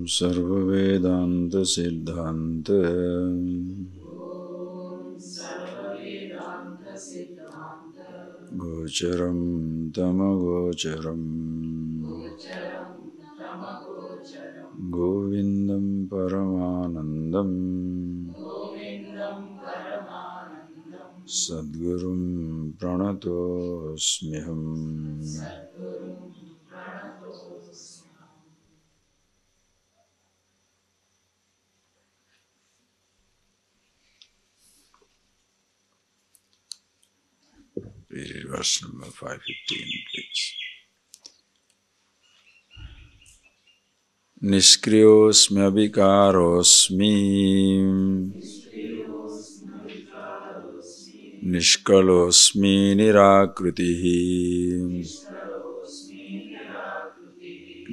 Sarva Vedanta Siddhanta Gocharam Tamagocharam Govindam Paramanandam Sadgurum Pranatosmiham. Read verse number 515, please. Niskryosmi avikarosmi Nishkalosmi nirakritihi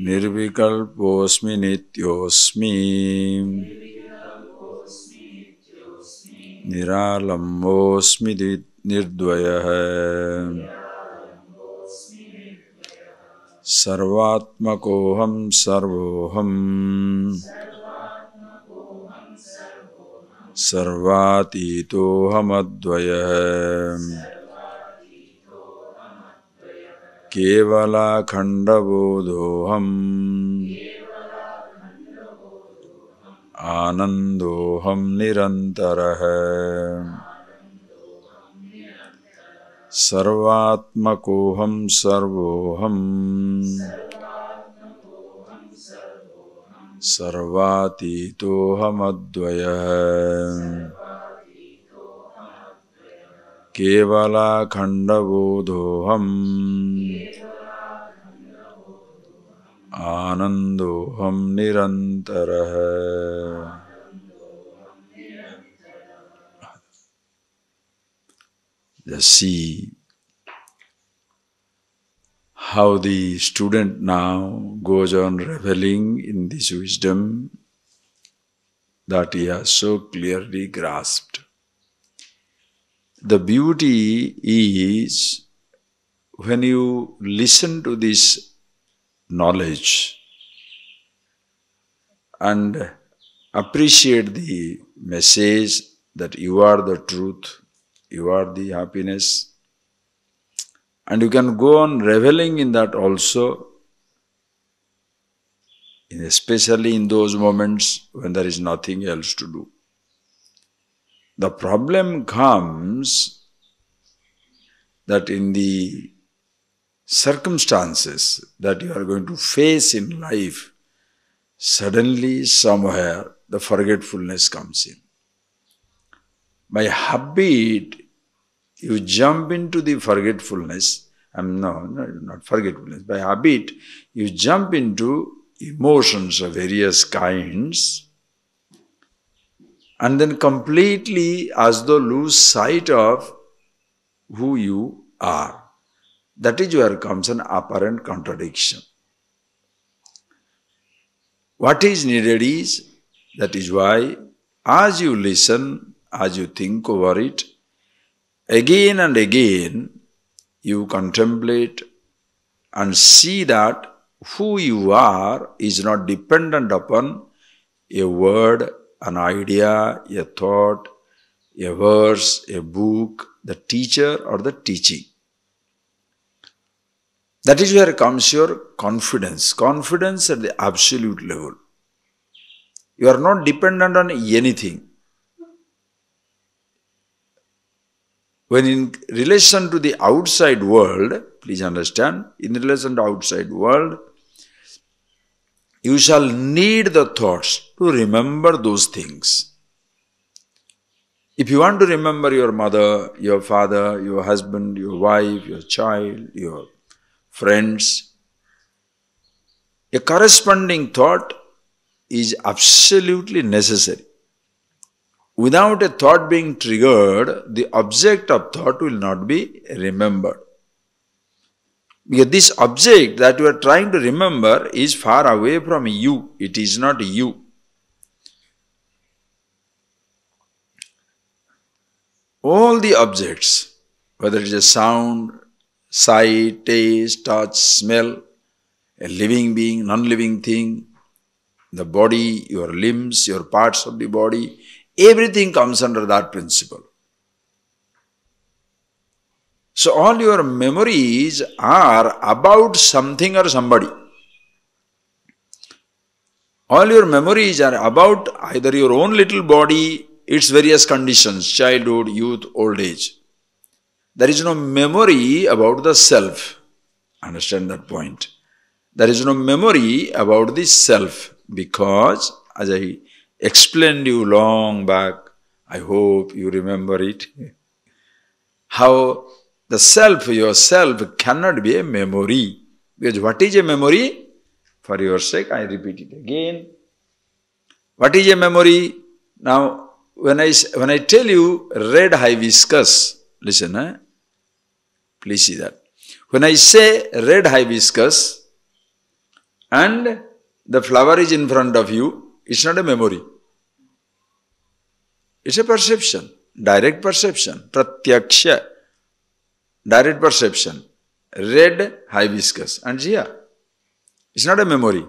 Nirvikalposmi nityosmi Niralambosmi nirdvayah Sarvatmakoham sarvoham Sarvatitohamadvayah Kevala khandavodoham Anandoham nirantarah Sarvatmakoham sarvoham Sarvatitohamadvayah Kevala khandavodoham Anandoham nirantarah. Just see how the student now goes on reveling in this wisdom that he has so clearly grasped. The beauty is when you listen to this knowledge and appreciate the message that you are the truth, you are the happiness, and you can go on reveling in that also, especially in those moments when there is nothing else to do. The problem comes that in the circumstances that you are going to face in life, suddenly somewhere the forgetfulness comes in. By habit, you jump into the forgetfulness. No, not forgetfulness. By habit, you jump into emotions of various kinds and then completely as though lose sight of who you are. That is where comes an apparent contradiction. What is needed is, that is why as you listen, as you think over it, again and again you contemplate and see that who you are is not dependent upon a word, an idea, a thought, a verse, a book, the teacher or the teaching. That is where comes your confidence. Confidence at the absolute level. You are not dependent on anything. When in relation to the outside world, please understand, in relation to outside world, you shall need the thoughts to remember those things. If you want to remember your mother, your father, your husband, your wife, your child, your friends, a corresponding thought is absolutely necessary. Without a thought being triggered, the object of thought will not be remembered. Because this object that you are trying to remember is far away from you. It is not you. All the objects, whether it is a sound, sight, taste, touch, smell, a living being, non-living thing, The body, your limbs, your parts of the body, everything comes under that principle. So all your memories are about something or somebody. All your memories are about either your own little body, its various conditions, childhood, youth, old age. There is no memory about the self. Understand that point. There is no memory about the self because, as I explained you long back, I hope you remember it, how the self, yourself, cannot be a memory. Because what is a memory? For your sake, I repeat it again. What is a memory? Now, when I tell you red hibiscus, listen, please see that. When I say red hibiscus and the flower is in front of you, it's not a memory. It's a perception, direct perception, pratyaksha, direct perception. Red hibiscus and here. It's not a memory.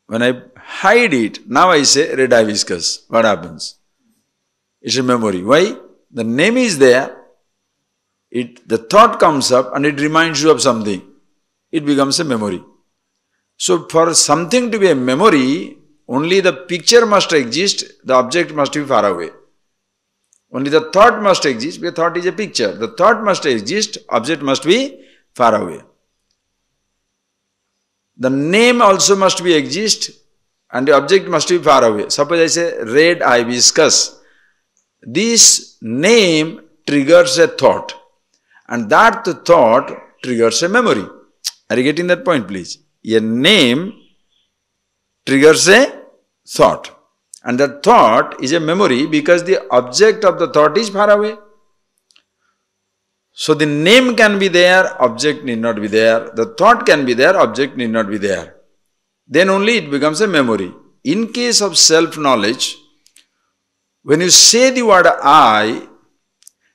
When I hide it, now I say red hibiscus. What happens? It's a memory. Why? The name is there. The thought comes up and it reminds you of something. It becomes a memory. So for something to be a memory, only the picture must exist, the object must be far away. Only the thought must exist, because thought is a picture. The thought must exist, object must be far away. The name also must be exist and the object must be far away. Suppose I say red hibiscus. This name triggers a thought and that thought triggers a memory. Are you getting that point, please? A name triggers a thought and that thought is a memory because the object of the thought is far away. So the name can be there, object need not be there. The thought can be there, object need not be there. Then only it becomes a memory. In case of self-knowledge, when you say the word I,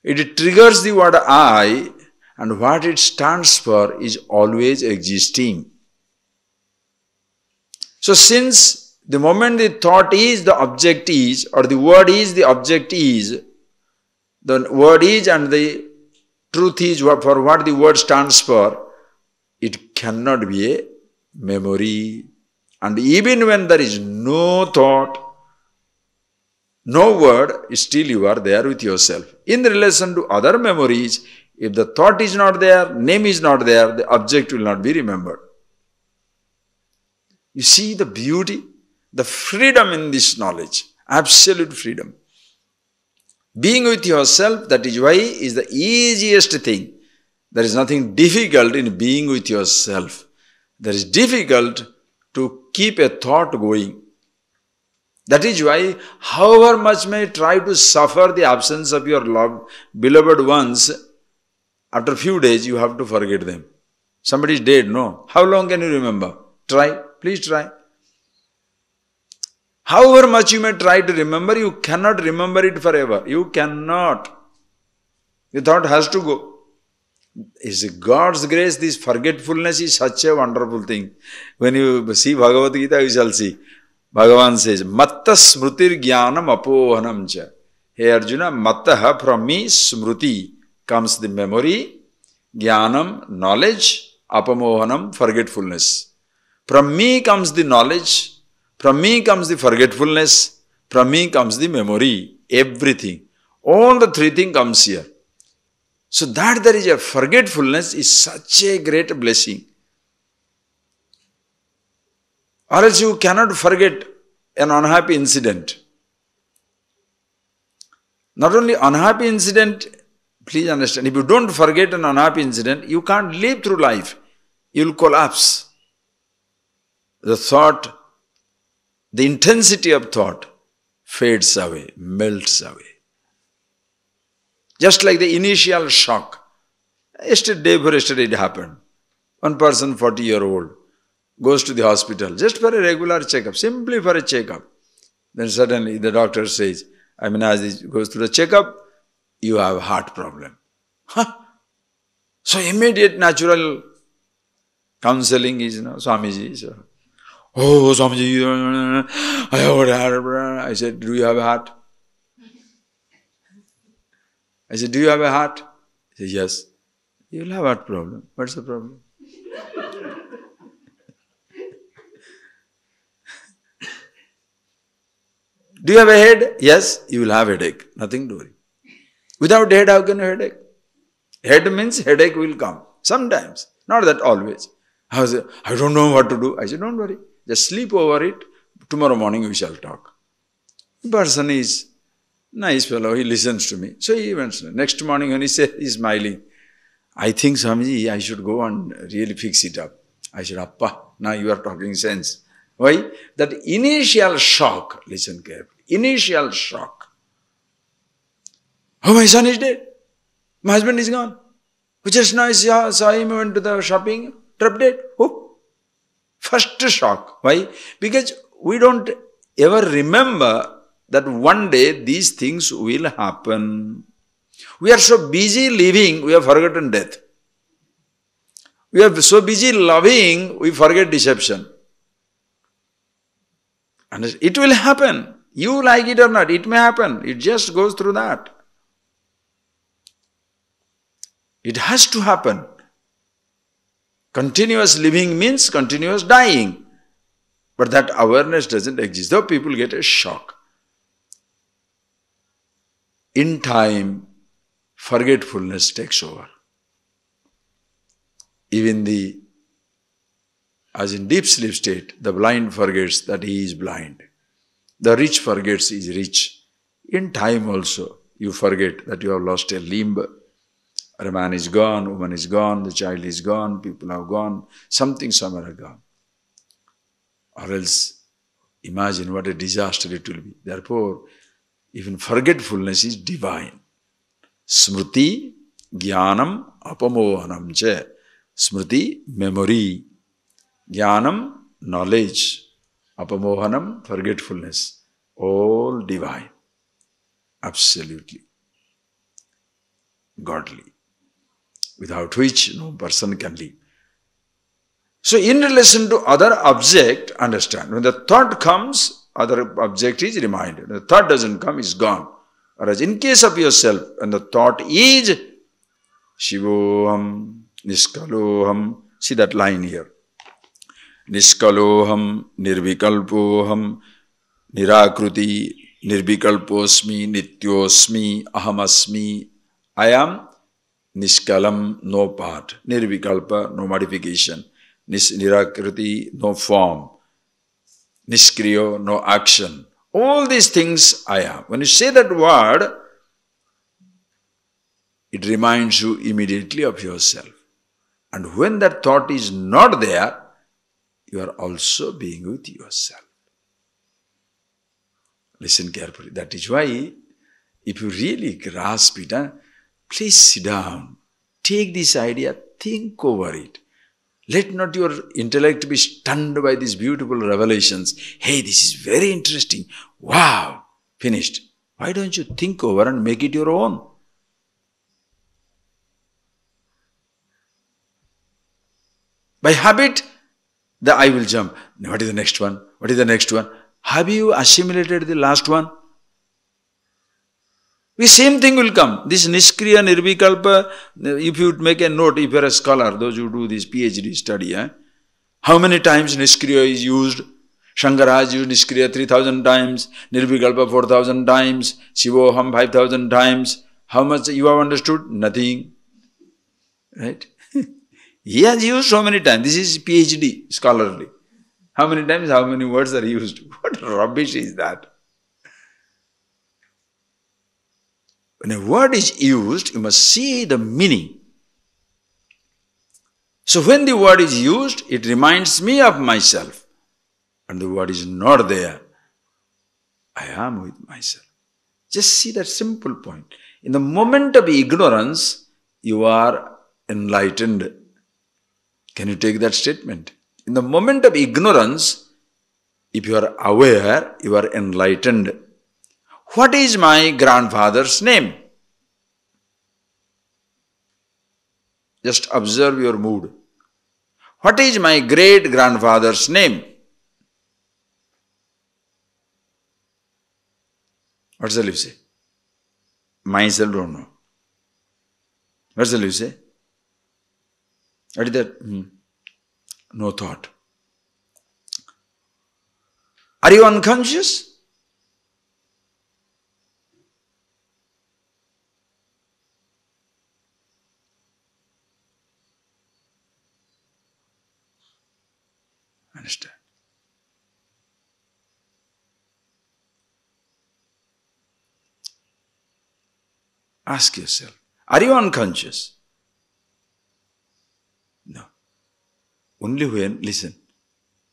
it triggers the word I and what it stands for is always existing. So since the moment the thought is, the object is, or the word is, the object is, the word is and the truth is for what the word stands for, it cannot be a memory. And even when there is no thought, no word, still you are there with yourself. In relation to other memories, if the thought is not there, name is not there, the object will not be remembered. You see the beauty, the freedom in this knowledge, absolute freedom. Being with yourself, that is why is the easiest thing. There is nothing difficult in being with yourself. There is difficult to keep a thought going. That is why, however much may try to suffer the absence of your beloved ones, after a few days you have to forget them. Somebody is dead, no? How long can you remember? Try, please try. However much you may try to remember, you cannot remember it forever. You cannot. The thought has to go. It's God's grace, this forgetfulness is such a wonderful thing. When you see Bhagavad Gita, you shall see. Bhagavan says, Matta smrutir jnanam apohanam cha. Hey Arjuna, mattaha, from me, smruti, comes the memory, jnanam, knowledge, apamohanam, forgetfulness. From me comes the knowledge, from me comes the forgetfulness, from me comes the memory, everything. All the three things comes here. So that there is a forgetfulness is such a great blessing. Or else you cannot forget an unhappy incident. Not only unhappy incident, please understand, if you don't forget an unhappy incident, you can't live through life. You will collapse. The thought, the intensity of thought fades away, melts away. Just like the initial shock. Day before yesterday it happened. One person, 40-year-old, goes to the hospital just for a regular checkup, simply for a checkup. Then suddenly the doctor says, as he goes through the checkup, you have a heart problem. So immediate natural counseling is, Swamiji. So Oh, Swamiji, I have a heart. I said, do you have a heart? I said, do you have a heart? He said, yes. You will have a heart problem. What's the problem? Do you have a head? Yes, you will have a headache. Nothing to worry. Without head, how can you have a headache? Head means headache will come. Sometimes. Not that always. I don't know what to do. I said, don't worry. Just sleep over it. Tomorrow morning we shall talk. The person is nice fellow. He listens to me. So he went. Next morning when he said, he's smiling. I think, Swamiji, I should go and really fix it up. I said, Appa, now you are talking sense. Why? That initial shock, listen carefully. Initial shock. Oh, my son is dead. My husband is gone. Just now I saw him, went to the shopping, dropped dead. Oh, first shock. Why? Because we don't ever remember that one day these things will happen. We are so busy living, we have forgotten death. We are so busy loving, we forget deception. And it will happen. You like it or not, it may happen. It just goes through that. It has to happen. Continuous living means continuous dying. But that awareness doesn't exist. Though people get a shock. In time, forgetfulness takes over. Even as in deep sleep state, the blind forgets that he is blind. The rich forgets he is rich. In time also, you forget that you have lost a limb. Or a man is gone, woman is gone, the child is gone, people have gone, something somewhere have gone. Or else, imagine what a disaster it will be. Therefore, even forgetfulness is divine. Smriti, jnanam, apamohanam cha. Smriti, memory. Jnanam, knowledge. Apamohanam, forgetfulness. All divine. Absolutely. Godly. Without which no person can live. So in relation to other object, understand, when the thought comes, other object is reminded. When the thought doesn't come, it's gone. Whereas in case of yourself, when the thought is Shivoham, Niskaloham, see that line here. Niskaloham, Nirvikalpoham, Nirakruti, Nirvikalposmi, Nityosmi, Ahamasmi. I am Niskalam, no part. Nirvikalpa, no modification. Nirakriti, no form. Niskriyo, no action. All these things I am. When you say that word, it reminds you immediately of yourself. And when that thought is not there, you are also being with yourself. Listen carefully. That is why, if you really grasp it, please sit down. Take this idea, think over it. Let not your intellect be stunned by these beautiful revelations. Hey, this is very interesting. Wow, finished. Why don't you think over and make it your own? By habit, the I will jump. What is the next one? What is the next one? Have you assimilated the last one? The same thing will come. This Niskriya, Nirvikalpa, if you make a note, if you are a scholar, those who do this PhD study, how many times Niskriya is used? Shankara has used Niskriya 3,000 times, Nirvikalpa 4,000 times, Shivoham 5,000 times. How much you have understood? Nothing. Right? He has used so many times. This is PhD, scholarly. How many times, how many words are used? What rubbish is that? When a word is used, you must see the meaning. So when the word is used, it reminds me of myself. And the word is not there. I am with myself. Just see that simple point. In the moment of ignorance, you are enlightened. Can you take that statement? In the moment of ignorance, if you are aware, you are enlightened. What is my grandfather's name? Just observe your mood. What is my great-grandfather's name? What shall you say? Myself don't know. What shall you say? What is that? No thought. Are you unconscious? Understand? Ask yourself, are you unconscious? No. Only when, listen,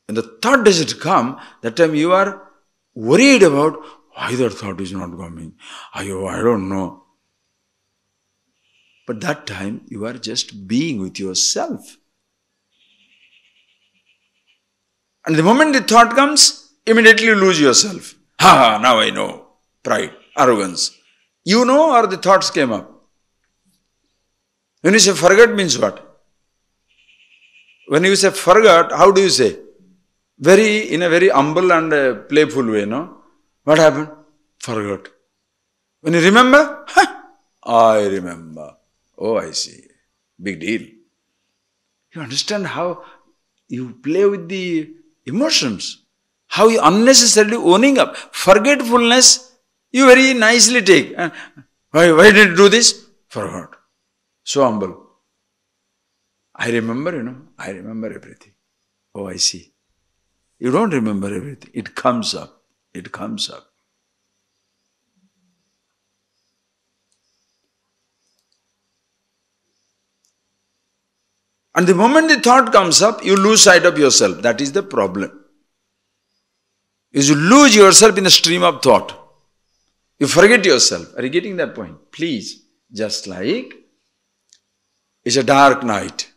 when the thought doesn't come, that time you are worried about why that thought is not coming. I don't know. But that time you are just being with yourself. And the moment the thought comes, immediately you lose yourself. Now I know. Pride, arrogance. You know, or the thoughts came up. When you say forget means what? When you say forget, how do you say? In a very humble and playful way, no? What happened? Forgot. When you remember, I remember. Oh, I see. Big deal. You understand how you play with the emotions, how you unnecessarily owning up. Forgetfulness, you very nicely take. Why did you do this? Forgot. So humble. I remember, I remember everything. Oh, I see. You don't remember everything. It comes up. It comes up. And the moment the thought comes up, you lose sight of yourself. That is the problem. Is you lose yourself in the stream of thought. You forget yourself. Are you getting that point? Please, just like it's a dark night,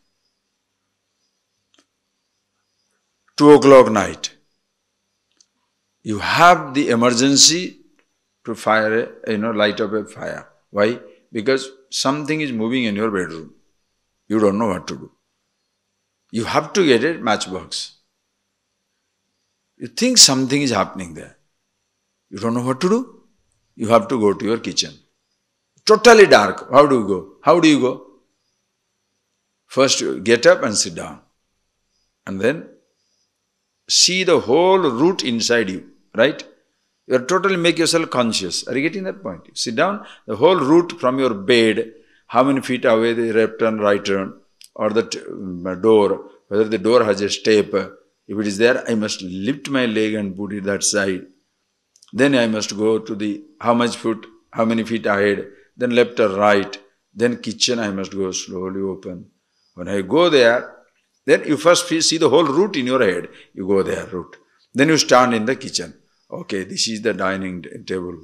2:00 night. You have the emergency to fire light up a fire. Why? Because something is moving in your bedroom. You don't know what to do. You have to get a matchbox. You think something is happening there. You don't know what to do. You have to go to your kitchen. Totally dark. How do you go? How do you go? First you get up and sit down. And then see the whole root inside you. Right? You are totally make yourself conscious. Are you getting that point? You sit down, the whole root from your bed, how many feet away the left turn, right turn, or the door, whether the door has a step. If it is there, I must lift my leg and put it that side. Then I must go to how many feet ahead, then left or right, then kitchen I must go slowly open. When I go there, then you first see the whole root in your head. You go there, root. Then you stand in the kitchen. Okay, this is the dining table.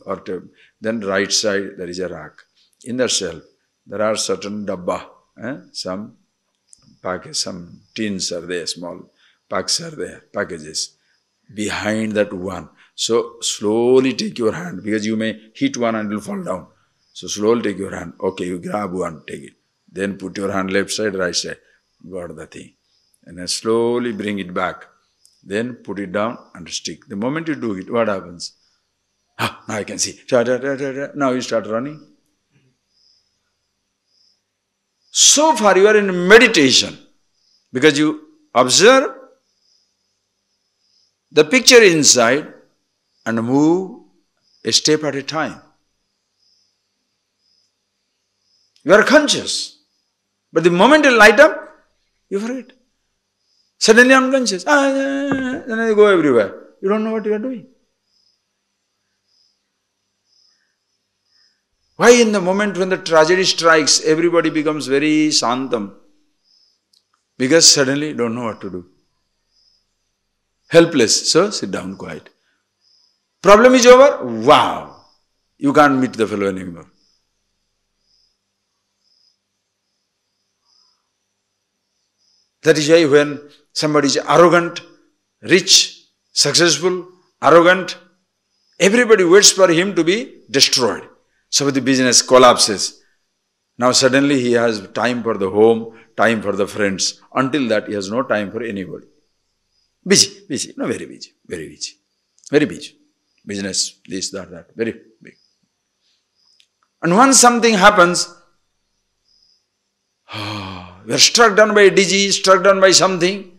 Then right side, there is a rack. In the shelf, there are certain dabba, some package, some tins are there, small packs are there, packages. Behind that one. So slowly take your hand, because you may hit one and it will fall down. So slowly take your hand. Okay, you grab one, take it. Then put your hand left side, right side. Got the thing. And then slowly bring it back. Then put it down and stick. The moment you do it, what happens? Now I can see. Now you start running. So far you are in meditation, because you observe the picture inside and move a step at a time. You are conscious. But the moment you light up, you forget. Suddenly unconscious. Then you go everywhere. You don't know what you are doing. Why in the moment when the tragedy strikes, everybody becomes very santam? Because suddenly you don't know what to do. Helpless. So sit down quiet. Problem is over. Wow. You can't meet the fellow anymore. That is why when somebody is arrogant, rich, successful, arrogant, everybody waits for him to be destroyed. So the business collapses. Now suddenly he has time for the home, time for the friends. Until that he has no time for anybody. Busy, no, very busy, very busy. Very busy. Business, this, that, very big. And once something happens, we are struck down by a disease, struck down by something.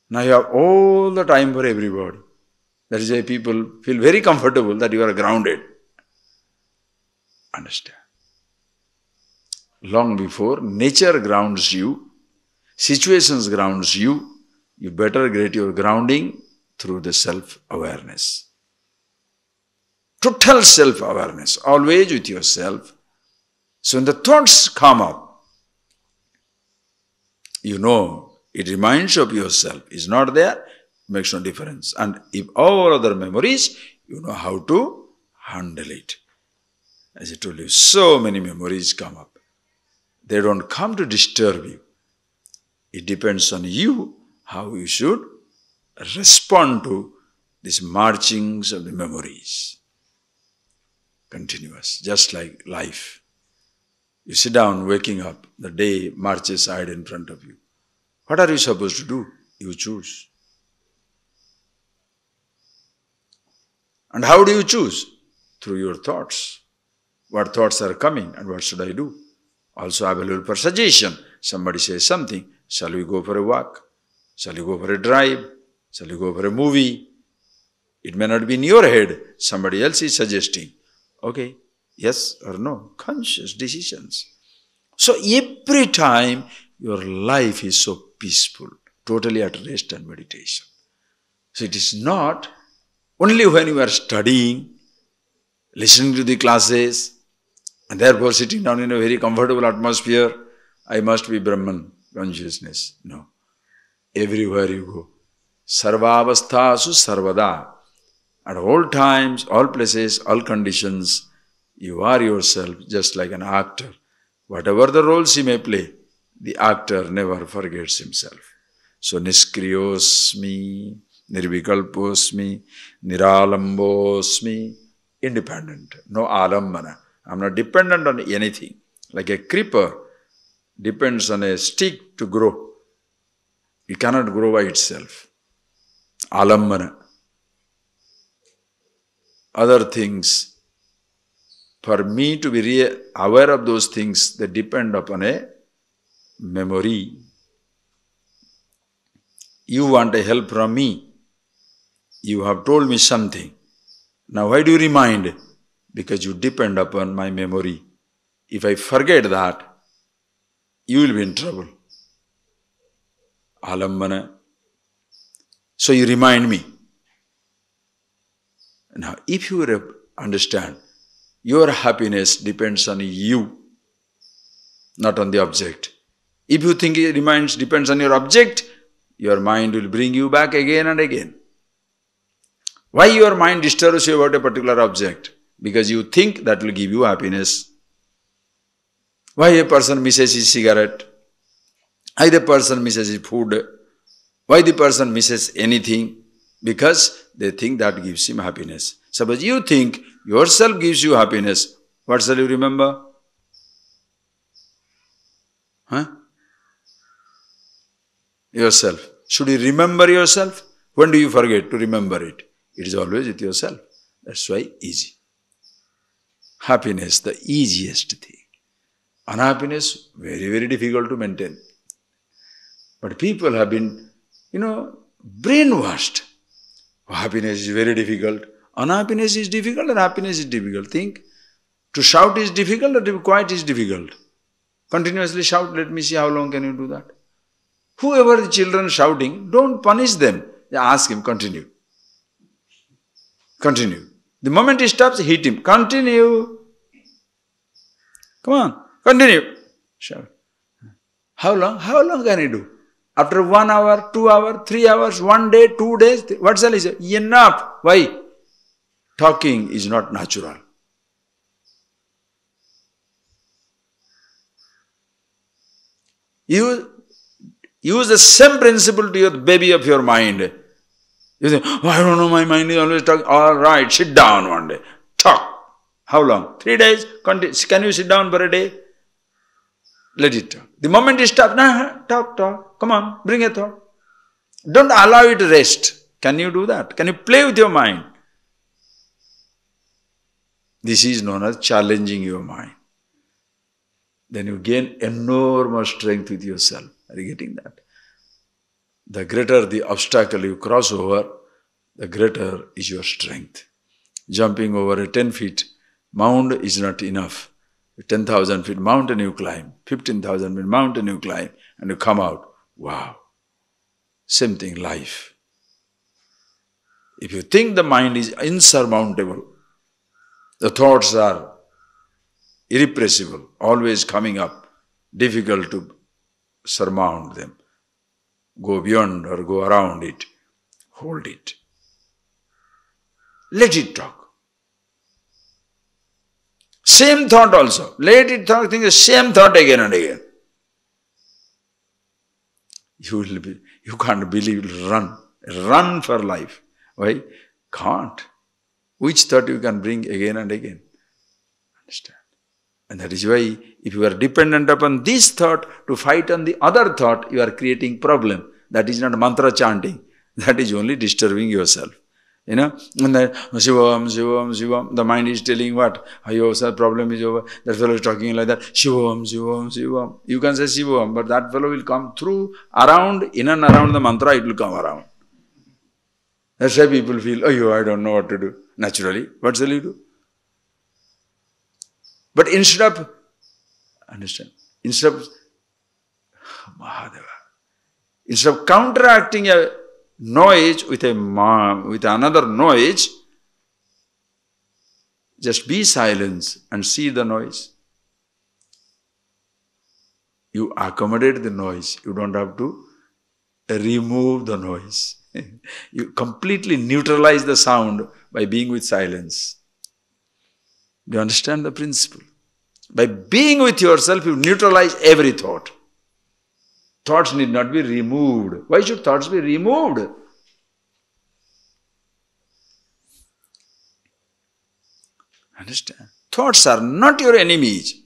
Now you have all the time for everybody. That is why people feel very comfortable that you are grounded. Understand? Long before nature grounds you, situations grounds you, you better get your grounding through the self-awareness. Total self-awareness, always with yourself. So when the thoughts come up, you know, it reminds you of yourself. It's not there, makes no difference. And if all other memories, you know how to handle it. As I told you, so many memories come up. They don't come to disturb you. It depends on you how you should respond to these marchings of the memories. Continuous, just like life. You sit down, waking up, the day marches ahead in front of you. What are you supposed to do? You choose. And how do you choose? Through your thoughts. What thoughts are coming and what should I do? Also available for suggestion. Somebody says something. Shall we go for a walk? Shall we go for a drive? Shall we go for a movie? It may not be in your head. Somebody else is suggesting. Okay, yes or no. Conscious decisions. So every time your life is so peaceful, totally at rest and meditation. So it is not only when you are studying, listening to the classes, and therefore sitting down in a very comfortable atmosphere, I must be Brahman consciousness. No. Everywhere you go. Sarvavasthasu sarvada. At all times, all places, all conditions, you are yourself just like an actor. Whatever the roles he may play, the actor never forgets himself. So niskriyosmi, nirvikalposmi, niralambosmi, independent, no alambana. I'm not dependent on anything. Like a creeper depends on a stick to grow. It cannot grow by itself. Alambana. Other things, for me to be aware of those things, they depend upon a memory. You want a help from me. You have told me something. Now why do you remind? Because you depend upon my memory. If I forget that, you will be in trouble. Alambana. So you remind me. Now, if you understand, your happiness depends on you, not on the object. If you think it depends on your object, your mind will bring you back again and again. Why your mind disturbs you about a particular object? Because you think that will give you happiness. Why a person misses his cigarette? Why the person misses his food? Why the person misses anything? Because they think that gives him happiness. Suppose you think yourself gives you happiness, what shall you remember? Yourself. Should you remember yourself? When do you forget to remember it? It is always with yourself. That's why easy. Happiness, the easiest thing. Unhappiness, very, very difficult to maintain. But people have been, brainwashed. Happiness is very difficult. Unhappiness is difficult and happiness is difficult. Think, to shout is difficult or to be quiet is difficult. Continuously shout, let me see how long can you do that. Whoever the children shouting, don't punish them. Ask him, continue. Continue. The moment he stops, hit him. Continue. Come on, continue. Shout. How long? How long can he do? After 1 hour, 2 hours, 3 hours, 1 day, 2 days, what shall he say? Enough. Why? Talking is not natural. You use the same principle to your baby of your mind. You say, I don't know, my mind is always talking. All right, sit down one day. Talk. How long? 3 days? Can you sit down for a day? Let it talk. The moment it stops, talk. Come on, bring a thought. Don't allow it to rest. Can you do that? Can you play with your mind? This is known as challenging your mind. Then you gain enormous strength with yourself. Are you getting that? The greater the obstacle you cross over, the greater is your strength. Jumping over a 10 feet mound is not enough. 10,000 feet mountain you climb, 15,000 feet mountain you climb, and you come out. Wow. Same thing, life. If you think the mind is insurmountable, the thoughts are irrepressible, always coming up, difficult to surmount them, go beyond or go around it, hold it. Let it talk. Same thought also. Let it talk, think the same thought again and again. You can't believe it will run. Run for life. Why? Can't. Which thought you can bring again and again? Understand? And that is why if you are dependent upon this thought to fight on the other thought, you are creating problem. That is not mantra chanting. That is only disturbing yourself. You know, and then Shivam, Shivam, Shivam, the mind is telling what? Ayo, sir, problem is over. That fellow is talking like that. Shivam, Shivam, Shivam. You can say Shivam, but that fellow will come through, around, in and around the mantra, it will come around. That's why people feel, oh, I don't know what to do. Naturally, what shall you do? But instead of, understand, instead of counteracting a noise with another noise, just be silent and see the noise. You accommodate the noise. You don't have to remove the noise. You completely neutralize the sound by being with silence. Do you understand the principle? By being with yourself, you neutralize every thought. Thoughts need not be removed. Why should thoughts be removed? Understand? Thoughts are not your enemies.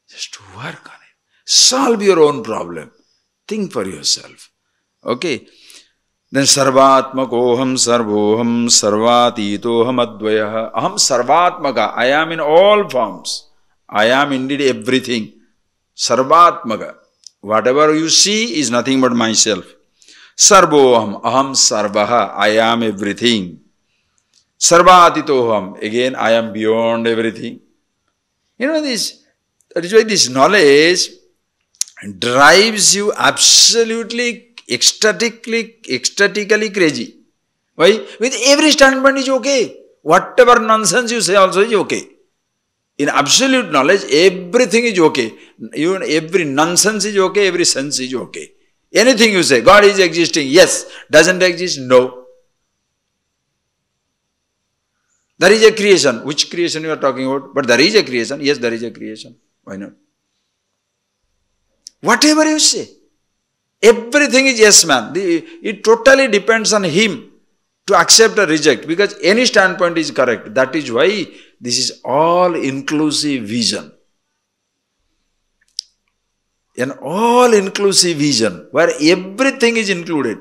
Just work on it. Solve your own problem. Think for yourself. Okay? Then sarvatmakoham sarvoham sarvatitoham advayah. Aham sarvatmaka. I am in all forms. I am indeed everything. Sarvatmaka. Whatever you see is nothing but myself. Sarvoham. Aham sarvaha. I am everything. Sarvatitoham. Again, I am beyond everything. You know this, that is why this knowledge drives you absolutely ecstatically crazy. Why? With every standpoint is okay. Whatever nonsense you say also is okay. In absolute knowledge, everything is okay. Even every nonsense is okay, every sense is okay. Anything you say, God is existing, yes. Doesn't exist, no. There is a creation. Which creation you are talking about? But there is a creation. Yes, there is a creation. Why not? Whatever you say, everything is yes, man. It totally depends on him to accept or reject, because any standpoint is correct. That is why this is all-inclusive vision. An all-inclusive vision where everything is included.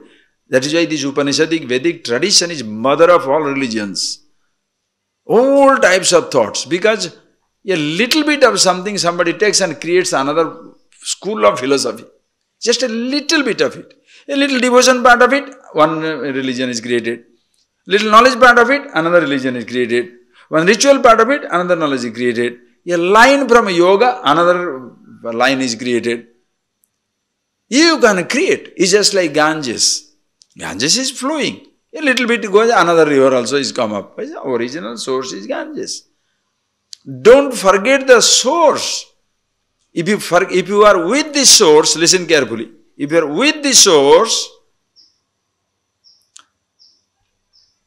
That is why this Upanishadic Vedic tradition is mother of all religions. All types of thoughts, because a little bit of something somebody takes and creates another school of philosophy. Just a little bit of it. A little devotion part of it, one religion is created. Little knowledge part of it, another religion is created. One ritual part of it, another knowledge is created. A line from yoga, another line is created. You can create. It's just like Ganges. Ganges is flowing. A little bit goes, another river also is come up. The original source is Ganges. Don't forget the source. If you are with the source, listen carefully. If you are with the source,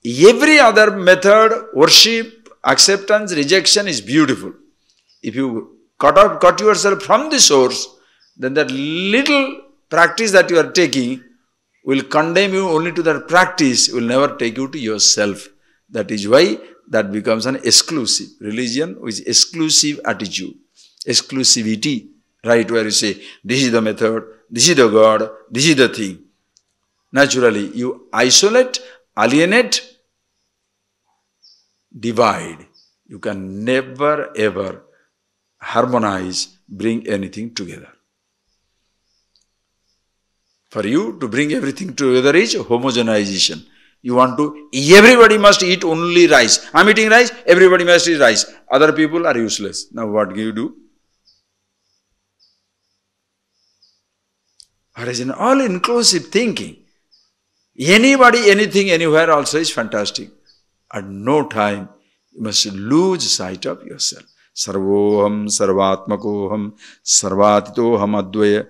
every other method, worship, acceptance, rejection is beautiful. If you cut yourself from the source, then that little practice that you are taking will condemn you only to that practice, will never take you to yourself. That is why that becomes an exclusive religion with exclusive attitude, exclusivity, right? Where you say, this is the method, this is the God, this is the thing. Naturally, you isolate alienate, divide. You can never ever harmonize, bring anything together. For you to bring everything together is homogenization. You want to, everybody must eat only rice. I'm eating rice, everybody must eat rice. Other people are useless. Now what do you do? Whereas in all-inclusive thinking, anybody, anything, anywhere also is fantastic. At no time, you must lose sight of yourself. Sarvoham, sarvatmakoham, sarvatitoham advaya,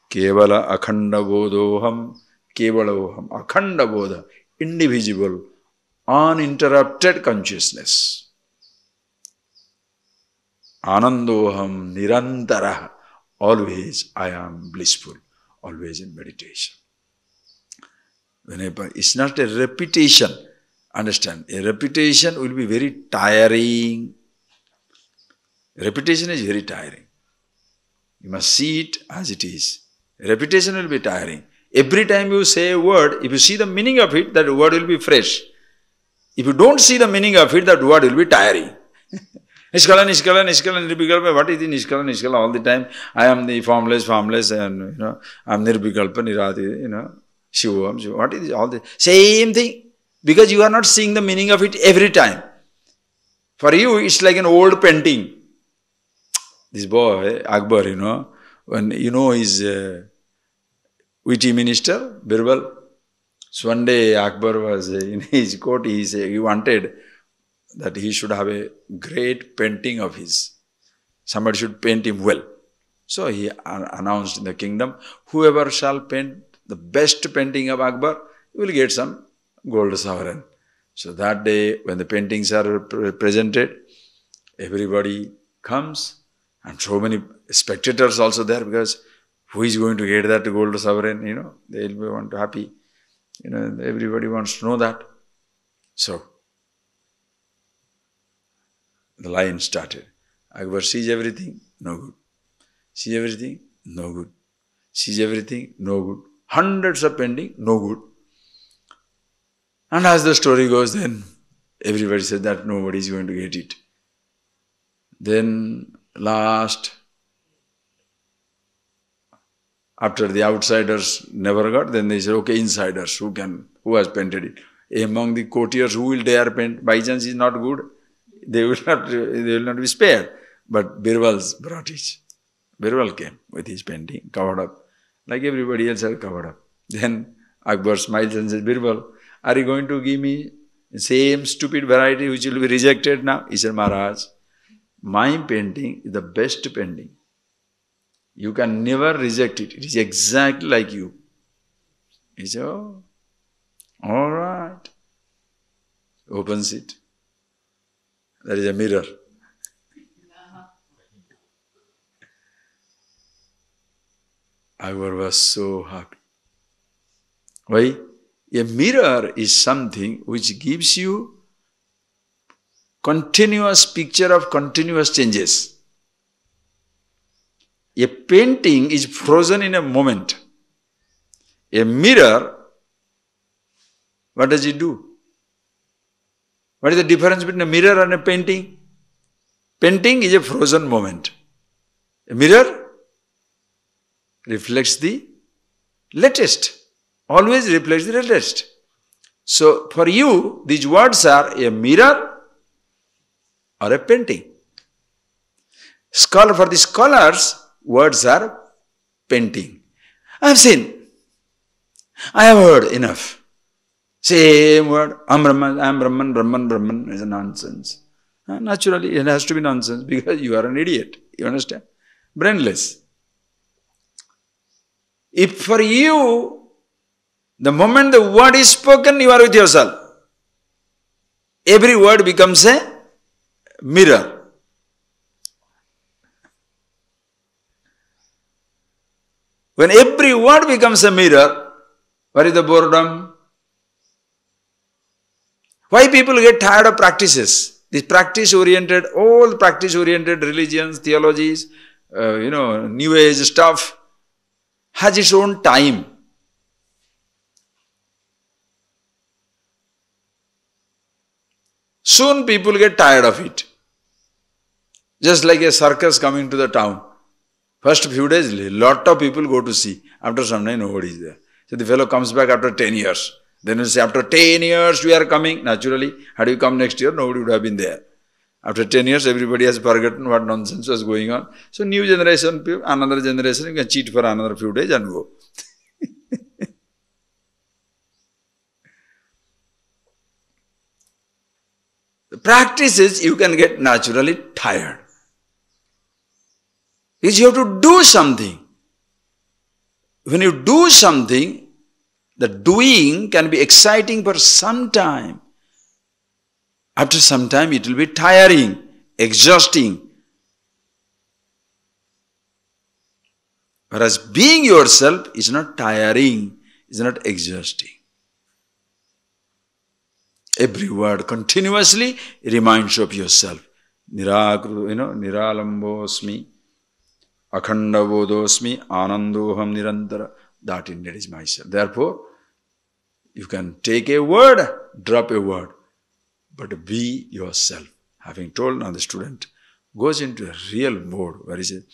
kevala akhanda bodhoham, kevaloham, akhanda bodha, indivisible, uninterrupted consciousness. Anandoham, nirantara, always I am blissful, always in meditation. Whenever, it's not a repetition. Understand, a repetition will be very tiring. Repetition is very tiring. You must see it as it is. Repetition will be tiring. Every time you say a word, if you see the meaning of it, that word will be fresh. If you don't see the meaning of it, that word will be tiring. Niskala, Niskala, Niskala, Nirvikalpa. What is the Niskala, Niskala all the time? I am the formless, and I am Nirvikalpa, Nirati, Shivam, Shiva. What is all the same thing? Because you are not seeing the meaning of it every time. For you, it's like an old painting. This boy, Akbar, when his witty minister, Birbal. So one day Akbar was in his court, he wanted that he should have a great painting of his. Somebody should paint him well. So he announced in the kingdom, whoever shall paint the best painting of Akbar, will get some gold sovereign. So that day, when the paintings are presented, everybody comes, and so many spectators also there, because who is going to get that gold sovereign, they will be want happy. Everybody wants to know that. So, the line started. Akbar sees everything, no good. Sees everything, no good. Sees everything, no good. Hundreds of paintings, no good. And as the story goes, then everybody said that nobody is going to get it. Then last, after the outsiders never got, then they said, okay, insiders, who has painted it? Among the courtiers, who will dare paint? By chance is not good, they will not be spared. But Birbal brought it. Birbal came with his painting, covered up, like everybody else had covered up. Then Akbar smiles and says, Birbal, are you going to give me the same stupid variety which will be rejected now? He said, Maharaj, my painting is the best painting. You can never reject it. It is exactly like you. He said, oh, all right. Opens it. There is a mirror. Akbar was so happy. Why? A mirror is something which gives you continuous picture of continuous changes. A painting is frozen in a moment. A mirror, what does it do? What is the difference between a mirror and a painting? Painting is a frozen moment. A mirror reflects the latest. Always reflects the latest. So, for you, these words are a mirror or a painting. For the scholars, words are painting. I have seen, I have heard enough. Same word, Am Brahman, Brahman is a nonsense. Naturally, it has to be nonsense because you are an idiot. You understand? Brainless. If for you, the moment the word is spoken, you are with yourself. Every word becomes a mirror. When every word becomes a mirror, what is the boredom? Why people get tired of practices? This practice-oriented, all practice-oriented religions, theologies, New Age stuff has its own time. Soon people get tired of it. Just like a circus coming to the town. First few days, lot of people go to see. After some time, nobody is there. So the fellow comes back after 10 years. Then you say, after 10 years we are coming. Naturally, had you come next year, nobody would have been there. After 10 years, everybody has forgotten what nonsense was going on. So new generation, another generation, you can cheat for another few days and go. The practice is you can get naturally tired. Is you have to do something. When you do something, the doing can be exciting for some time. After some time, it will be tiring, exhausting. Whereas being yourself is not tiring, is not exhausting. Every word continuously reminds you of yourself. Niralambosmi, Akhandabodosmi, Anandoham Nirantara. That indeed is myself. Therefore, you can take a word, drop a word, but be yourself. Having told, now the student goes into a real mode where he says,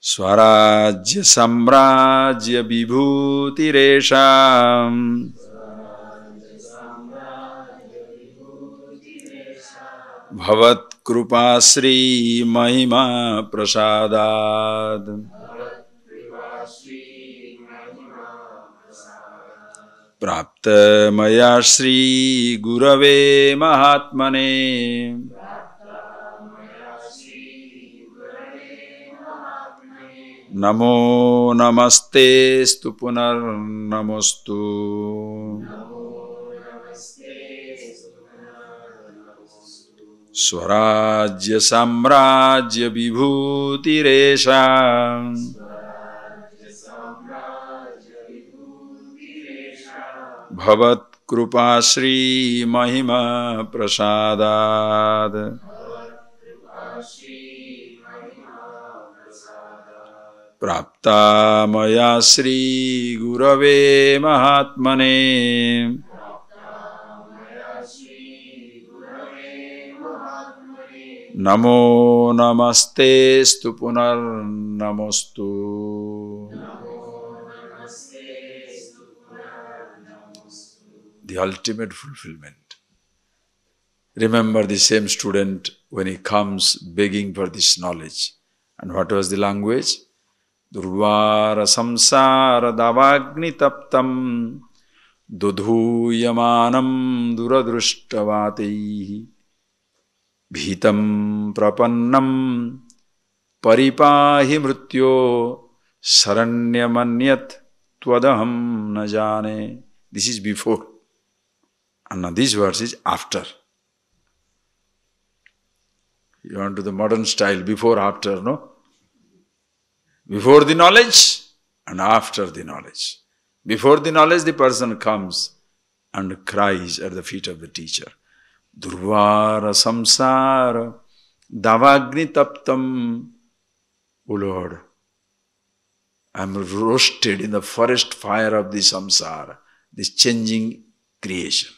Swarajya Samrajya Vibhuti Resham Bhavat Krupa Sri Mahima Prasadad Prapta Maya Shri Gurave Mahatmane Namo Namaste Stu Punar Namostu Swarajya Samrajya Vibhuti Resha Bhavat Krupa Shri Mahima Prasadad Prapta Maya Shri Gurave Mahatmane Namo Namaste Stu Punar Namostu. The ultimate fulfillment. Remember the same student when he comes begging for this knowledge. And what was the language? Durvara samsara davagni taptam dudhuyamanam duradrushtavataihi bhitam prapannam paripahi mrityo saranyamanyat twadaham najane. This is before. And now this verse is after. You want to the modern style, before, after, no? Before the knowledge and after the knowledge. Before the knowledge, the person comes and cries at the feet of the teacher. Durvara samsara davagni taptam. O Lord, I am roasted in the forest fire of the samsara, this changing creation.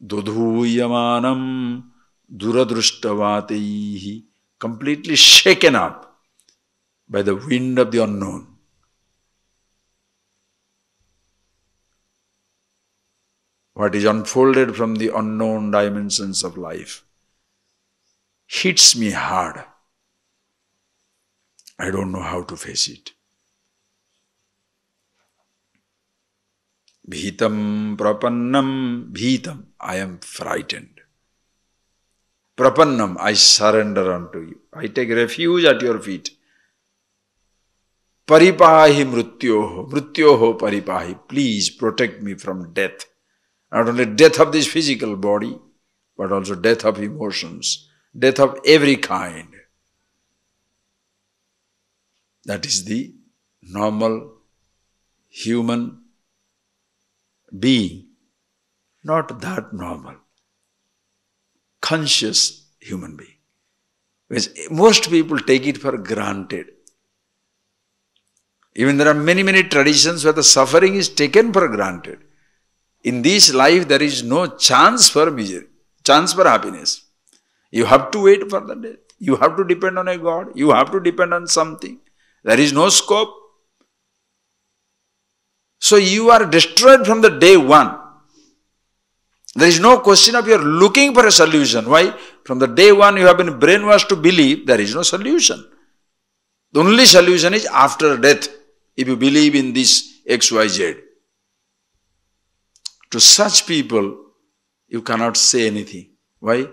Dudhuyamanam duradrushtavataihi. Completely shaken up by the wind of the unknown. What is unfolded from the unknown dimensions of life hits me hard. I don't know how to face it. Bhitam prapannam bhitam. I am frightened. Prapannam, I surrender unto you. I take refuge at your feet. Paripahi mrityoho. Mrityoho paripahi. Please protect me from death. Not only death of this physical body, but also death of emotions. Death of every kind. That is the normal human being. Not that normal. Conscious human being. Because most people take it for granted. Even there are many traditions where the suffering is taken for granted. In this life, there is no chance for misery, chance for happiness. You have to wait for the death. You have to depend on a God. You have to depend on something. There is no scope. So you are destroyed from the day one. There is no question of you are looking for a solution. Why? From the day one you have been brainwashed to believe there is no solution. The only solution is after death, if you believe in this XYZ. To such people, you cannot say anything. Why?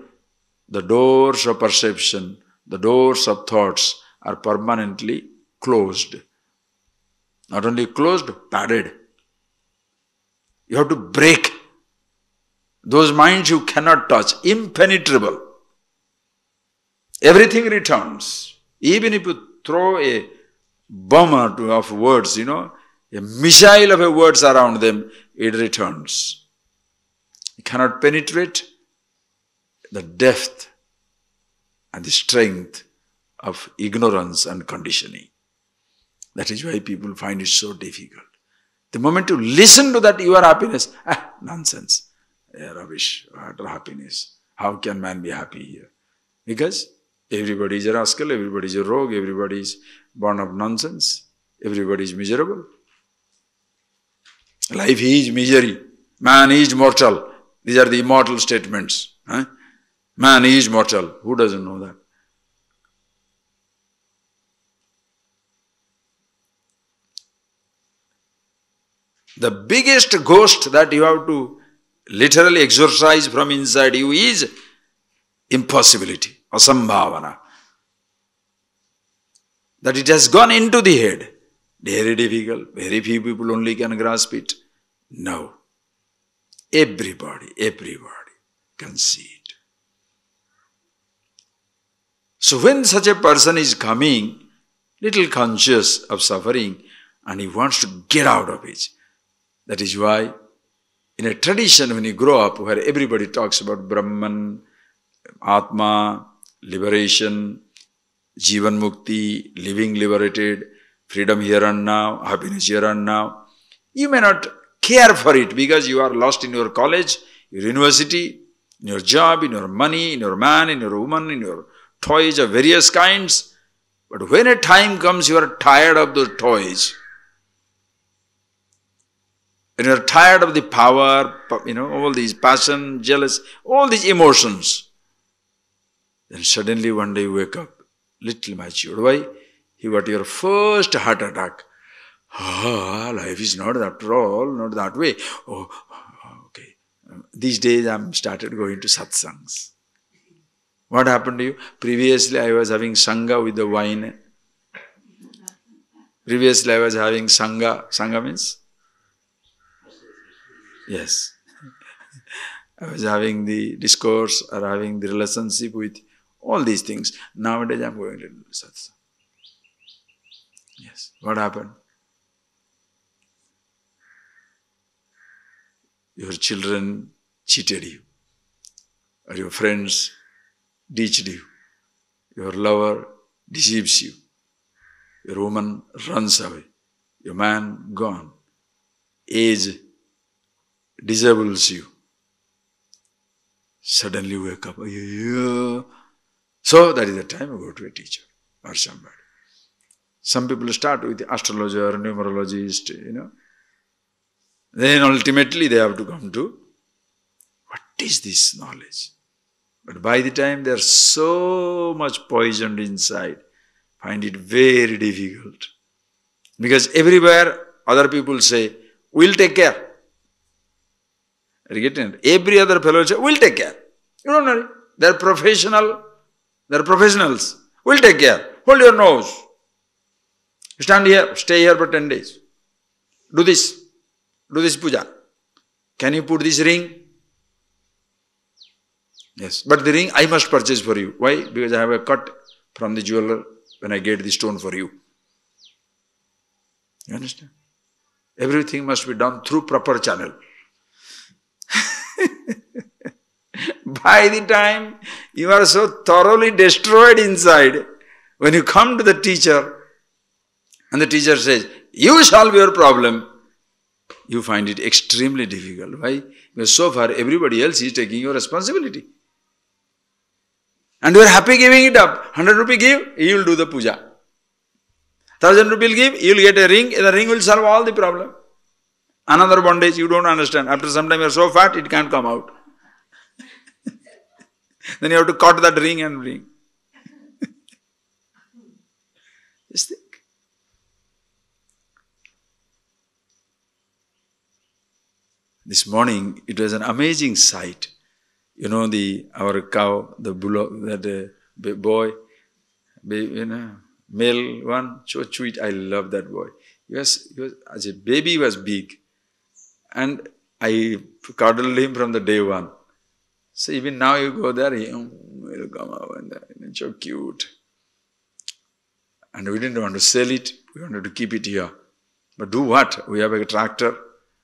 The doors of perception, the doors of thoughts are permanently closed. Not only closed, padded. You have to break. Those minds you cannot touch, impenetrable. Everything returns. Even if you throw a bomb of words, a missile of words around them, it returns. You cannot penetrate the depth and the strength of ignorance and conditioning. That is why people find it so difficult. The moment you listen to that, your happiness, nonsense. Rubbish, what happiness? How can man be happy here? Because everybody is a rascal, everybody is a rogue, everybody is born of nonsense, everybody is miserable. Life is misery, man is mortal. These are the immortal statements. Man is mortal. Who doesn't know that? The biggest ghost that you have to literally exorcise from inside you is impossibility, asambhavana. That it has gone into the head. Very difficult. Very few people only can grasp it. No. Everybody can see it. So when such a person is coming, little conscious of suffering, and he wants to get out of it, that is why in a tradition when you grow up where everybody talks about Brahman, Atma, liberation, Jivan Mukti, living liberated, freedom here and now, happiness here and now, you may not care for it because you are lost in your college, your university, in your job, in your money, in your man, in your woman, in your toys of various kinds. But when a time comes, you are tired of those toys. When you are tired of the power, all these passion, jealous, all these emotions, then suddenly one day you wake up, little matured. Why? You got your first heart attack. Life is not after all, not that way. Okay. These days I am started going to satsangs. What happened to you? Previously I was having sangha with the wine. Previously I was having sangha. Sangha means? Yes. I was having the discourse or having the relationship with all these things. Nowadays I am going to do satsang. Yes. What happened? Your children cheated you, or your friends ditched you, your lover deceives you, your woman runs away, your man gone, age disables you. Suddenly you wake up, So that is the time you go to a teacher or somebody. Some people start with the astrologer, numerologist, Then ultimately they have to come to, what is this knowledge? But by the time they are so much poisoned inside, find it very difficult. Because everywhere other people say, we'll take care. Are you getting it? Every other fellow says, we'll take care. You don't worry. They're professional. They're professionals. We'll take care. Hold your nose. Stand here. Stay here for 10 days. Do this. Do this puja. Can you put this ring? Yes. But the ring I must purchase for you. Why? Because I have a cut from the jeweler when I get the stone for you. You understand? Everything must be done through proper channel. By the time you are so thoroughly destroyed inside, when you come to the teacher and the teacher says, you solve your problem, you find it extremely difficult. Why? Because so far everybody else is taking your responsibility. And you are happy giving it up. 100 rupee give, he will do the puja. 1000 rupee give, you will get a ring, the ring will solve all the problem. Another bondage, you don't understand. After some time you are so fat, it can't come out. Then you have to cut that ring and bring. Just think. This morning, it was an amazing sight. You know, our cow, the bullock, that boy, male one, so sweet. I love that boy. He was, as a baby, he was big. And I cuddled him from the day one. So even now you go there, he will come out and it's so cute. And we didn't want to sell it, we wanted to keep it here. But do what? We have a tractor.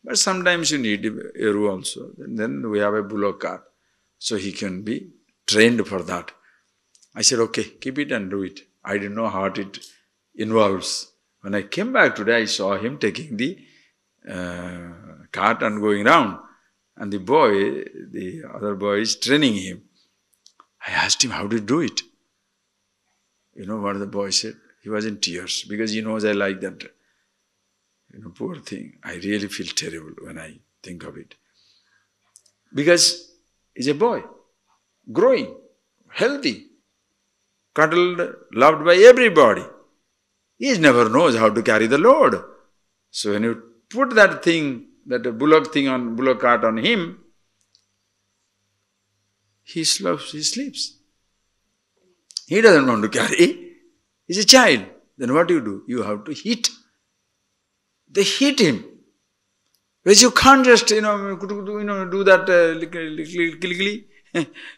But sometimes you need a row also. And then we have a bullock cart. So he can be trained for that. I said, okay, keep it and do it. I didn't know how it involves. When I came back today, I saw him taking the cart and going round. And the other boy is training him. I asked him, how did you do it? You know what the boy said? He was in tears because he knows I like that. Poor thing. I really feel terrible when I think of it. Because he's a boy, growing, healthy, cuddled, loved by everybody. He never knows how to carry the load. So when you put that thing, that bullock cart on him, he sleeps. He doesn't want to carry. He's a child. Then what do? You have to hit. They hit him. Because you can't just, do that,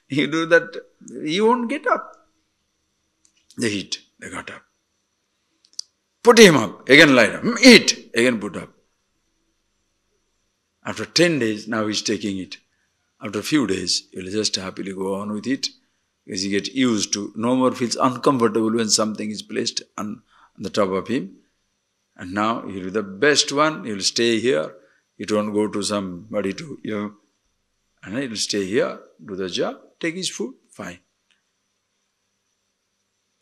you do that, he won't get up. They hit, they got up. Put him up, again lie down, hit, again put up. After 10 days, now he's taking it. After a few days, he'll just happily go on with it, because he gets used to, no more feels uncomfortable when something is placed on the top of him. And now he'll be the best one, he'll stay here, he won't go to somebody to, and he'll stay here, do the job, take his food, fine.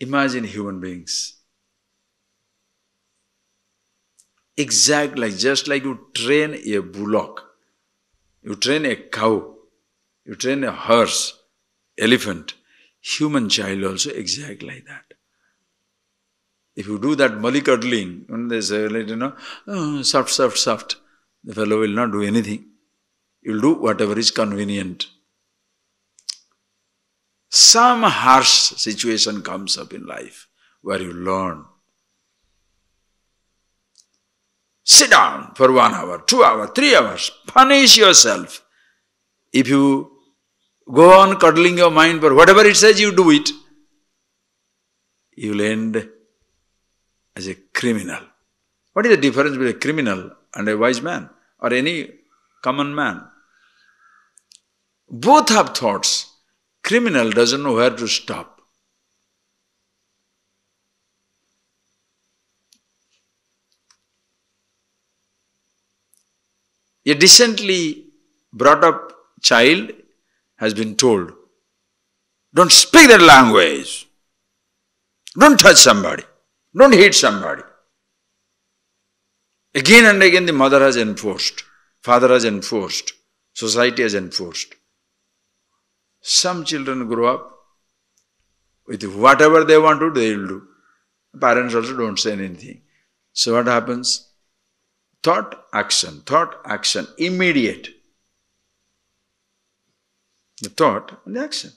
Imagine human beings. Just like you train a bullock, you train a cow, you train a horse, elephant, human child also exact like that. If you do that mollycoddling, when they say, soft, the fellow will not do anything. He will do whatever is convenient. Some harsh situation comes up in life where you learn. Sit down for 1 hour, 2 hours, 3 hours. Punish yourself. If you go on cuddling your mind for whatever it says, you do it. You will end as a criminal. What is the difference between a criminal and a wise man or any common man? Both have thoughts. Criminal doesn't know where to stop. A decently brought up child has been told, don't speak that language. Don't touch somebody. Don't hit somebody. Again and again the mother has enforced, father has enforced, society has enforced. Some children grow up with whatever they want to do, they will do. Parents also don't say anything. So what happens? Thought, action, immediate. The thought and the action.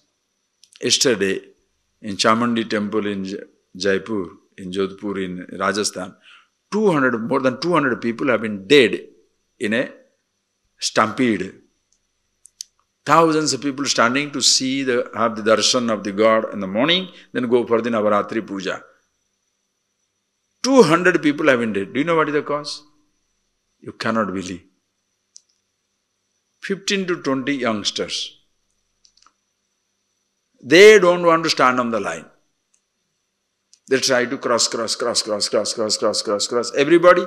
Yesterday, in Chamandi temple in Jaipur, in Jodhpur, in Rajasthan, more than 200 people have been dead in a stampede. Thousands of people standing to have the darshan of the God in the morning, then go for the Navaratri puja. 200 people have been dead. Do you know what is the cause? You cannot believe. 15 to 20 youngsters. They don't want to stand on the line. They try to cross. Everybody.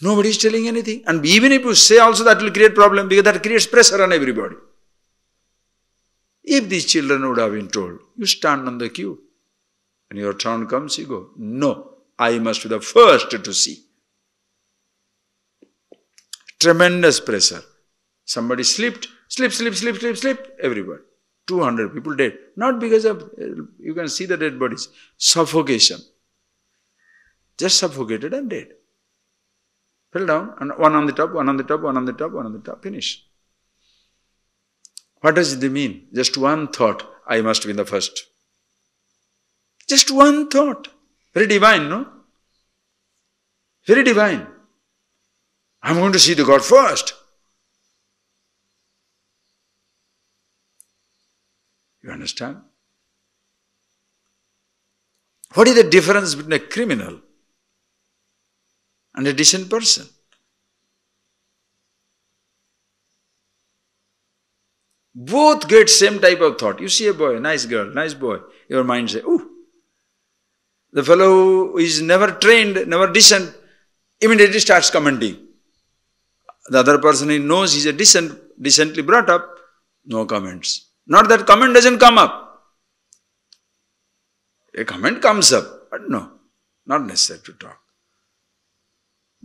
Nobody is telling anything. And even if you say also, that will create problem, because that creates pressure on everybody. If these children would have been told, you stand on the queue. When your turn comes, you go. No, I must be the first to see. Tremendous pressure. Somebody slip, everybody. 200 people dead. Not because of, you can see the dead bodies. Suffocation. Just suffocated and dead. Fell down, and one on the top, one on the top, one on the top, one on the top, finish. What does it mean? Just one thought, I must be the first. Just one thought. Very divine, no? Very divine. I'm going to see the God first. You understand? What is the difference between a criminal and a decent person? Both get same type of thought. You see a boy, nice girl, nice boy. Your mind says, ooh. The fellow who is never trained, never decent, immediately starts commenting. The other person he knows he's a decently brought up, no comments. Not that comment doesn't come up. A comment comes up, but no, not necessary to talk.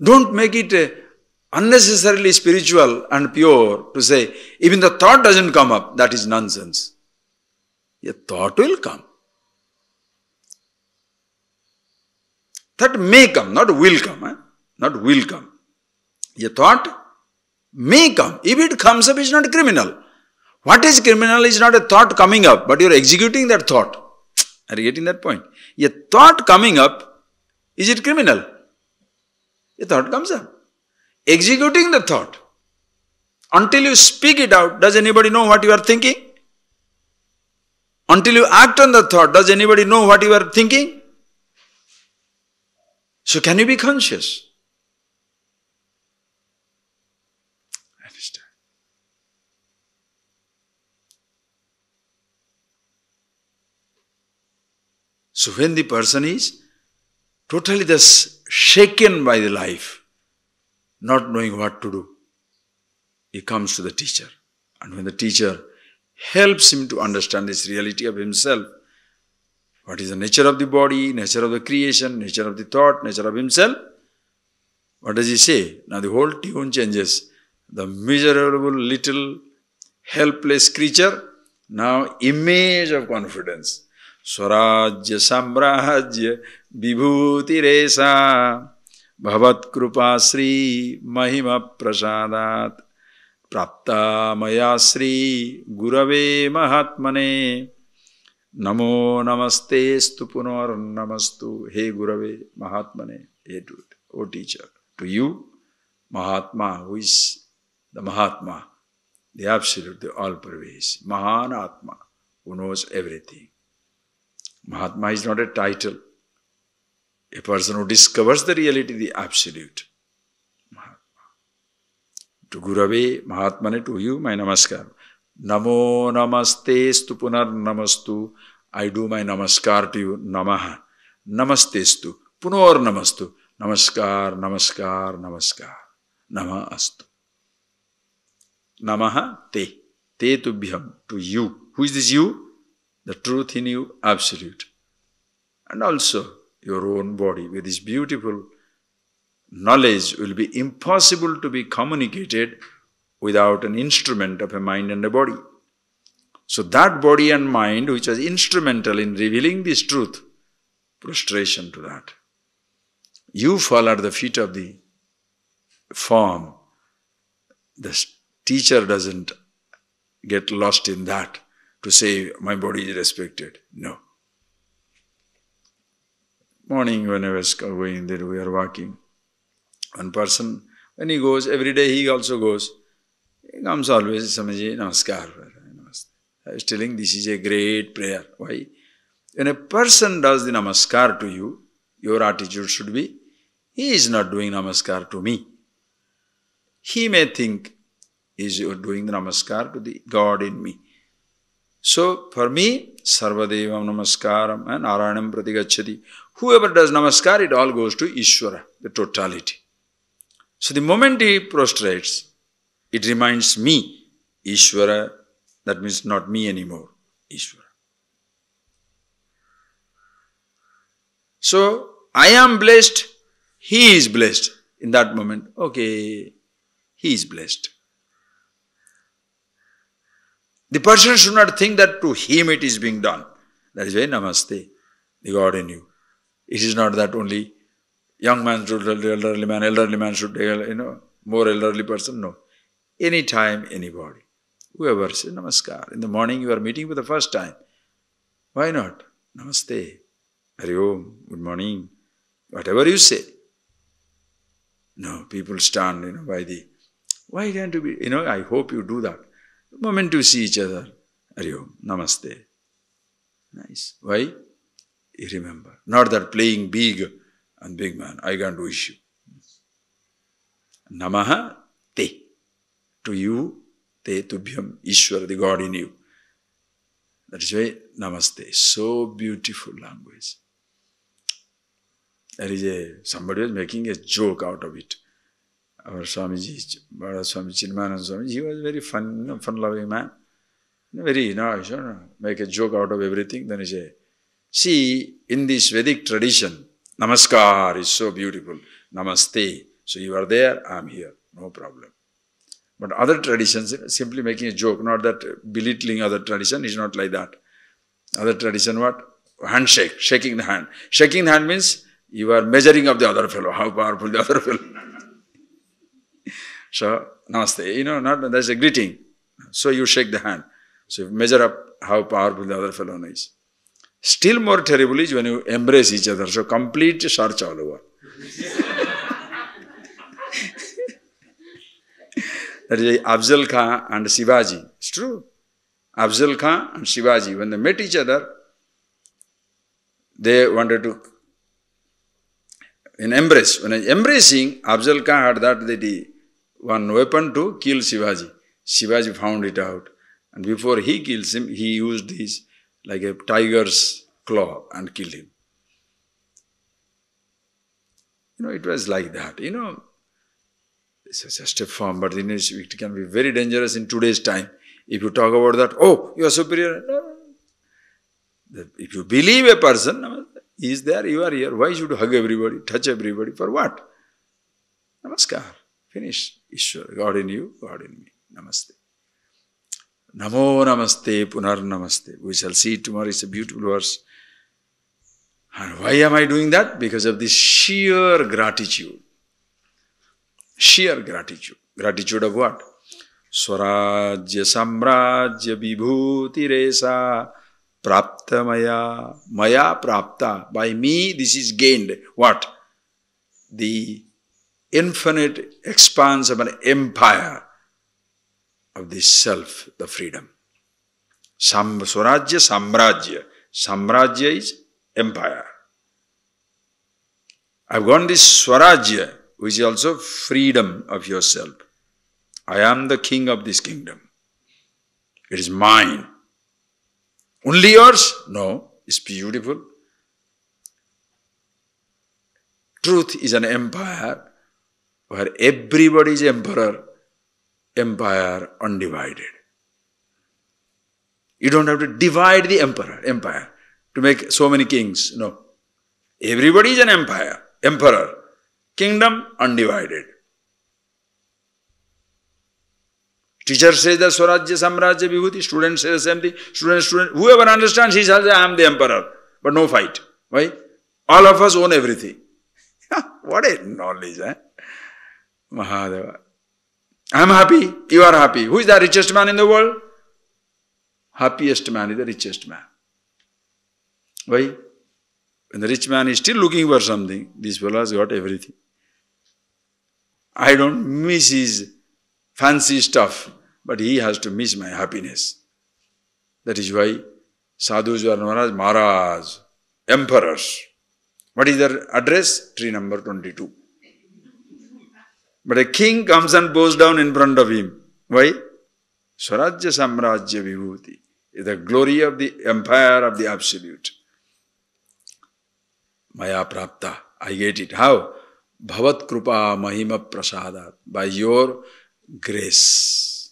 Don't make it unnecessarily spiritual and pure to say, even the thought doesn't come up, that is nonsense. A thought will come. That may come, not will come. Not will come. A thought may come. If it comes up, it's not criminal. What is criminal is not a thought coming up, but you are executing that thought. Are you getting that point? A thought coming up, is it criminal? A thought comes up. Executing the thought. Until you speak it out, does anybody know what you are thinking? Until you act on the thought, does anybody know what you are thinking? So can you be conscious? Understand? So when the person is totally thus shaken by the life, not knowing what to do, he comes to the teacher. And when the teacher helps him to understand this reality of himself, what is the nature of the body, nature of the creation, nature of the thought, nature of himself, what does he say? Now the whole tune changes. The miserable little helpless creature, now image of confidence. Swarajya samrajya vibhuti resa bhavat krupa sri mahima prasadat prapta maya sri gurave mahatmane namo namaste stu punar namastu. Hey Gurave Mahatmane, hey to it, O teacher, to you Mahatma, who is the Mahatma, the Absolute, the all-pervasive, Mahan Atma, who knows everything. Mahatma is not a title. A person who discovers the reality, the Absolute. Mahatma. To Gurave Mahatmane, to you my namaskar. Namo namaste stu punar namastu. I do my namaskar to you. Namaha. Namaste stu. Punor namastu. Namaskar, namaskar, namaskar. Nama astu. Namaha te. Te tubhyam. To you. Who is this you? The truth in you, Absolute. And also your own body with this beautiful knowledge will be impossible to be communicated without an instrument of a mind and a body. So that body and mind which was instrumental in revealing this truth, prostration to that. You fall at the feet of the form. The teacher doesn't get lost in that to say my body is respected. No. Morning when I was going there, we are walking. One person, when he goes, every day he also goes. He comes always, Swamiji, namaskar. I was telling this is a great prayer. Why? When a person does the namaskar to you, your attitude should be, he is not doing namaskar to me. He may think he is doing the namaskar to the God in me. So for me, Sarvadevam Namaskaram and Narayanam Pratigacchati. Whoever does namaskar, it all goes to Ishvara, the totality. So the moment he prostrates, it reminds me, Ishvara, that means not me anymore, Ishvara. So, I am blessed, he is blessed. In that moment, okay, he is blessed. The person should not think that to him it is being done. That is why Namaste, the God in you. It is not that only young man should tell the elderly man should tell, more elderly person. No. Anytime, anybody. Whoever says Namaskar. In the morning you are meeting for the first time. Why not? Namaste. Hari Om. Good morning. Whatever you say. No, people stand, by the... Why can't you be... I hope you do that. The moment you see each other, Hari Om, Namaste. Nice. Why? You remember. Not that playing big and big man. I can't wish you. Namaha Te. To you, Te Tubhyam, Ishvara, the God in you. That is why Namaste. So beautiful language. There is somebody was making a joke out of it. Our Swamiji, Swami Chinmayananda Swami, he was very fun-loving man. Very nice, make a joke out of everything. Then he said, see, in this Vedic tradition, Namaskar is so beautiful. Namaste. So you are there, I am here. No problem. But other traditions, simply making a joke, not that belittling other tradition, is not like that. Other tradition, what? Handshake, shaking the hand. Shaking the hand means you are measuring up the other fellow, how powerful the other fellow. So, Namaste, not that's a greeting. So you shake the hand. So you measure up how powerful the other fellow is. Still more terrible is when you embrace each other. So complete search all over. That is Afzal Khan and Shivaji. It's true. Afzal Khan and Shivaji, when they met each other, they wanted to embrace. When embracing, Afzal Khan had that one weapon to kill Shivaji. Shivaji found it out. And before he kills him, he used his like a tiger's claw and killed him. It was like that. It's just a form, but it can be very dangerous in today's time. If you talk about that, oh, you are superior. No. If you believe a person, he is there, you are here. Why should you hug everybody, touch everybody? For what? Namaskar. Finish. Ishwar, God in you, God in me. Namaste. Namo Namaste, Punar Namaste. We shall see tomorrow. It's a beautiful verse. And why am I doing that? Because of this sheer gratitude. Sheer gratitude. Gratitude of what? Swarajya Samrajya Vibhuti Resa Prapta Maya. Maya Prapta. By me this is gained. What? The infinite expanse of an empire of the self, the freedom. Swarajya Samrajya. Samrajya is empire. I've got this Swarajya, which is also freedom of yourself. I am the king of this kingdom. It is mine. Only yours? No, it's beautiful. Truth is an empire where everybody is emperor, empire undivided. You don't have to divide the empire to make so many kings. No. Everybody is an emperor, kingdom undivided. Teacher says that Swarajya Samrajya Vibhuti, student says the same thing. Student, whoever understands, he says, I am the emperor. But no fight. Why? All of us own everything. What a knowledge, eh? Mahadeva. I am happy, you are happy. Who is the richest man in the world? Happiest man is the richest man. Why? When the rich man is still looking for something, this fellow has got everything. I don't miss his fancy stuff, but he has to miss my happiness. That is why sadhus were known as Maharaj, emperors. What is their address? Tree number 22. But a king comes and bows down in front of him. Why? Swarajya Samrajya Vibhuti is the glory of the empire of the Absolute. Maya Prapta. I get it. How? Bhavat Krupa Mahima Prasadat. By your grace,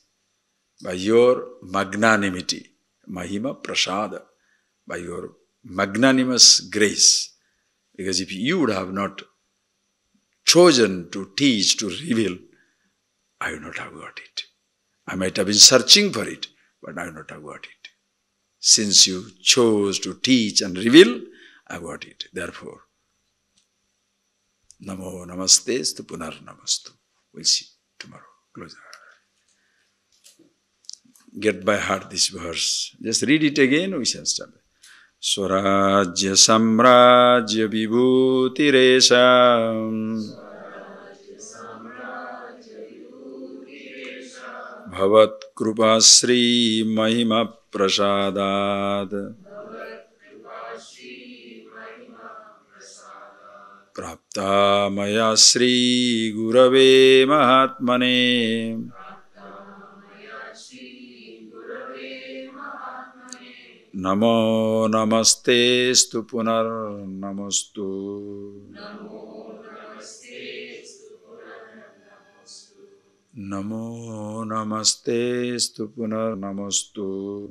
by your magnanimity, Mahima Prasada, by your magnanimous grace. Because if you would have not chosen to teach, to reveal, I would not have got it. I might have been searching for it, but I would not have got it. Since you chose to teach and reveal, I got it. Therefore, Namo Namaste Stu Punar Namastu. We'll see tomorrow. Close our eyes. Get by heart this verse. Just read it again, we shall start. Swarajya Samrajya Vibhutiresha Bhavat Krupa Sri Mahima Prasadat Prapta Maya Sri Gurave Mahatmane Namo Namaste Stu Punar Namastu Namo Namaste Stu Punar Namastu.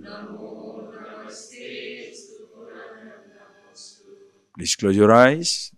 Please close your eyes.